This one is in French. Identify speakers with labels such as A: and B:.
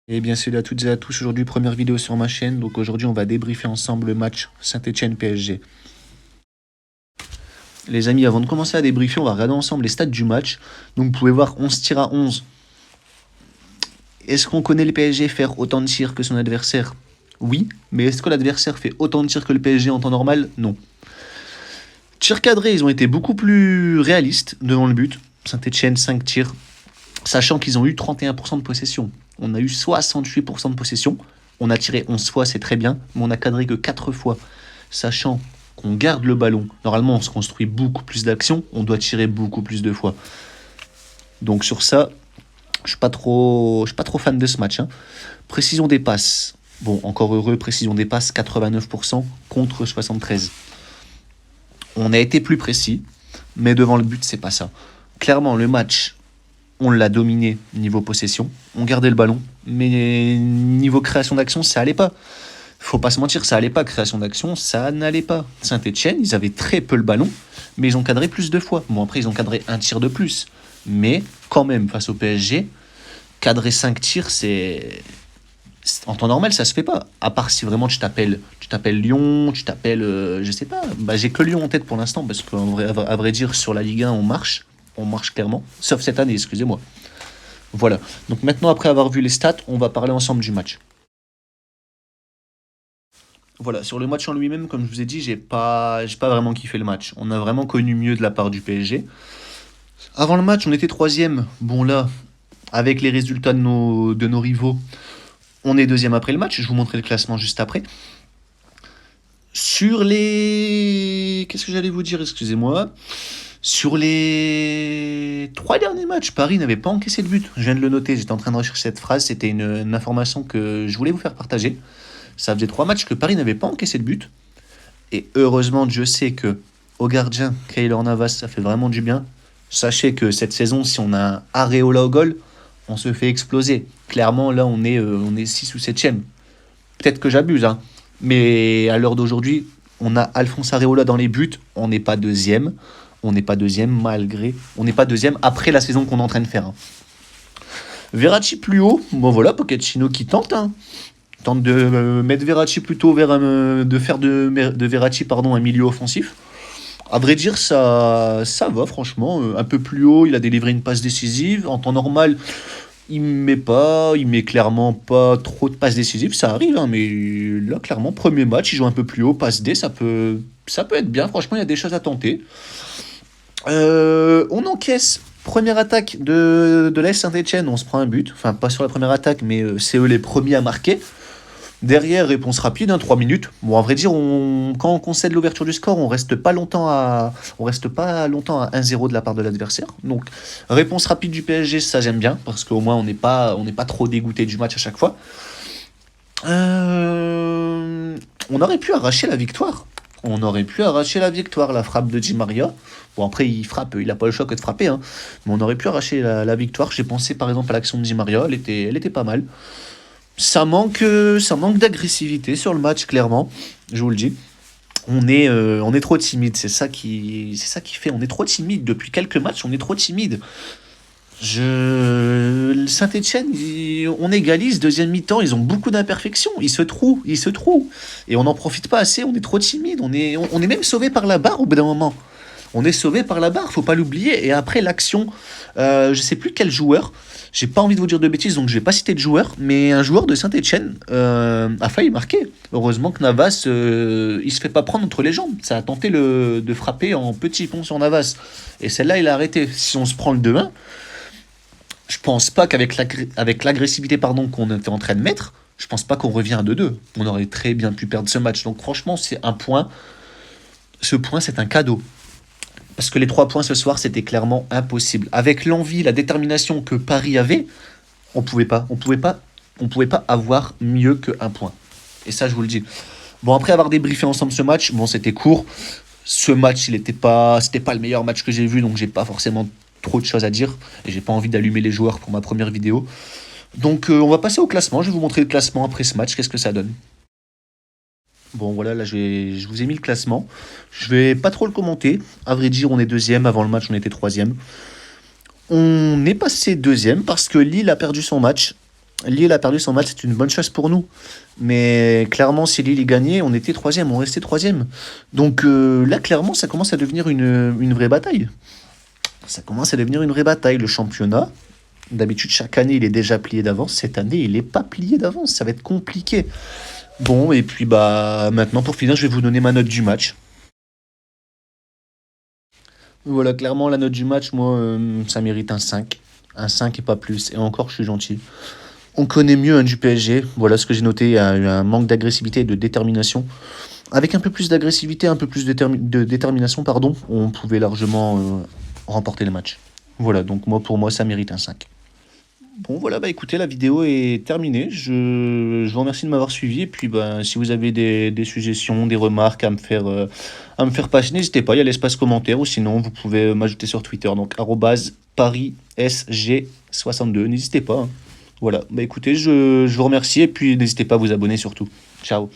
A: Et bien salut à toutes et à tous, aujourd'hui première vidéo sur ma chaîne, donc aujourd'hui on va débriefer ensemble le match Saint-Étienne-PSG. Les amis, avant de commencer à débriefer, on va regarder ensemble les stats du match. Donc vous pouvez voir 11 tirs à 11. Est-ce qu'on connaît le PSG faire autant de tirs que son adversaire? Oui, mais est-ce que l'adversaire fait autant de tirs que le PSG en temps normal? Non. Tirs cadrés, ils ont été beaucoup plus réalistes devant le but. Saint-Étienne, 5 tirs, sachant qu'ils ont eu 31% de possession. On a eu 68% de possession. On a tiré 11 fois, c'est très bien, mais on a cadré que 4 fois. Sachant qu'on garde le ballon, normalement on se construit beaucoup plus d'actions, on doit tirer beaucoup plus de fois. Donc sur ça, je suis pas trop fan de ce match. Précision des passes. Bon, encore heureux, précision des passes, 89% contre 73%. On a été plus précis, mais devant le but, c'est pas ça. Clairement, le match, on l'a dominé niveau possession, on gardait le ballon, mais niveau création d'action, ça allait pas. Faut pas se mentir, ça allait pas, création d'action, ça n'allait pas. Saint-Étienne, ils avaient très peu le ballon, mais ils ont cadré plus de fois. Bon, après, ils ont cadré un tir de plus, mais quand même, face au PSG, cadrer 5 tirs, en temps normal, ça se fait pas. À part si vraiment tu t'appelles Lyon, tu t'appelles, je sais pas. Bah, j'ai que Lyon en tête pour l'instant, parce qu'à vrai dire, sur la Ligue 1, on marche clairement. Sauf cette année, excusez-moi. Voilà. Donc maintenant, après avoir vu les stats, on va parler ensemble du match. Voilà, sur le match en lui-même, comme je vous ai dit, j'ai pas vraiment kiffé le match. On a vraiment connu mieux de la part du PSG. Avant le match, on était troisième. Bon là, avec les résultats de nos rivaux, on est deuxième après le match. Je vous montrerai le classement juste après. Sur les... Qu'est-ce que j'allais vous dire? Excusez-moi. Sur les 3 derniers matchs, Paris n'avait pas encaissé de but. Je viens de le noter, j'étais en train de rechercher cette phrase. C'était une information que je voulais vous faire partager. Ça faisait 3 matchs que Paris n'avait pas encaissé de but. Et heureusement, Dieu sait que au gardien, Keylor Navas, ça fait vraiment du bien. Sachez que cette saison, si on a un Areola au goal, on se fait exploser. Clairement, là, on est 6 ou 7e. Peut-être que j'abuse, hein. Mais à l'heure d'aujourd'hui, on a Alphonse Areola dans les buts. On n'est pas deuxième. On n'est pas deuxième malgré... On n'est pas deuxième après la saison qu'on est en train de faire. Verratti plus haut. Bon voilà, Pochettino qui tente. Tente de mettre Verratti plutôt vers... de faire de Verratti un milieu offensif. À vrai dire, ça va, franchement. Un peu plus haut, il a délivré une passe décisive. En temps normal, il met clairement pas trop de passes décisives. Ça arrive, mais là, clairement, premier match, il joue un peu plus haut, passe D, ça peut être bien. Franchement, il y a des choses à tenter. On encaisse. Première attaque de l'AS Saint-Etienne, on se prend un but. Enfin, pas sur la première attaque, mais c'est eux les premiers à marquer. Derrière, réponse rapide, 3 minutes. Bon, à vrai dire, quand on concède l'ouverture du score, on reste pas longtemps à 1-0 de la part de l'adversaire. Donc, réponse rapide du PSG, ça j'aime bien, parce qu'au moins on n'est pas trop dégoûté du match à chaque fois. On aurait pu arracher la victoire. La frappe de Di Maria. Bon, après, il frappe, il n'a pas le choix que de frapper, mais on aurait pu arracher la victoire. J'ai pensé par exemple à l'action de Di Maria, elle était pas mal. Ça manque d'agressivité sur le match, clairement, je vous le dis. On est trop timide, c'est ça qui fait. On est trop timide. Depuis quelques matchs, on est trop timide. Saint-Etienne, on égalise, deuxième mi-temps, ils ont beaucoup d'imperfections, ils se trouent. Et on n'en profite pas assez, on est trop timide, on est même sauvé par la barre au bout d'un moment. On est sauvé par la barre, faut pas l'oublier. Et après l'action, je sais plus quel joueur, j'ai pas envie de vous dire de bêtises, donc je vais pas citer de joueur, mais un joueur de Saint-Etienne a failli marquer. Heureusement que Navas, il se fait pas prendre entre les jambes. Ça a tenté de frapper en petit pont sur Navas. Et celle-là, il a arrêté. Si on se prend le 2-1, je pense pas qu'avec l'agressivité qu'on était en train de mettre, je pense pas qu'on revient à 2-2. On aurait très bien pu perdre ce match. Donc franchement, c'est un point. Ce point, c'est un cadeau. Parce que les 3 points ce soir, c'était clairement impossible. Avec l'envie, la détermination que Paris avait, on pouvait pas avoir mieux qu'un point. Et ça, je vous le dis. Bon, après avoir débriefé ensemble ce match, bon, c'était court. Ce match, c'était pas le meilleur match que j'ai vu, donc j'ai pas forcément trop de choses à dire. Et j'ai pas envie d'allumer les joueurs pour ma première vidéo. Donc, on va passer au classement. Je vais vous montrer le classement après ce match. Qu'est-ce que ça donne? Bon, voilà, là, je vous ai mis le classement. Je vais pas trop le commenter. À vrai dire, on est deuxième. Avant le match, on était troisième. On est passé deuxième parce que Lille a perdu son match. Lille a perdu son match, c'est une bonne chose pour nous. Mais clairement, si Lille y gagnait, on était troisième, on restait troisième. Donc là, clairement, ça commence à devenir une vraie bataille. Ça commence à devenir une vraie bataille. Le championnat, d'habitude, chaque année, il est déjà plié d'avance. Cette année, il n'est pas plié d'avance. Ça va être compliqué. Bon, et puis bah maintenant, pour finir, je vais vous donner ma note du match. Voilà, clairement, la note du match, moi, ça mérite un 5. Un 5 et pas plus. Et encore, je suis gentil. On connaît mieux du PSG. Voilà ce que j'ai noté. Il y a eu un manque d'agressivité et de détermination. Avec un peu plus d'agressivité, un peu plus de détermination, pardon, on pouvait largement remporter le match. Voilà, donc moi pour moi ça mérite un 5. Bon voilà, bah écoutez, la vidéo est terminée. Je vous remercie de m'avoir suivi. Et puis bah, si vous avez des suggestions, des remarques à me faire passer, n'hésitez pas, il y a l'espace commentaire ou sinon vous pouvez m'ajouter sur Twitter. Donc @ParisSG62. N'hésitez pas, hein. Voilà, bah écoutez, je vous remercie et puis n'hésitez pas à vous abonner surtout. Ciao.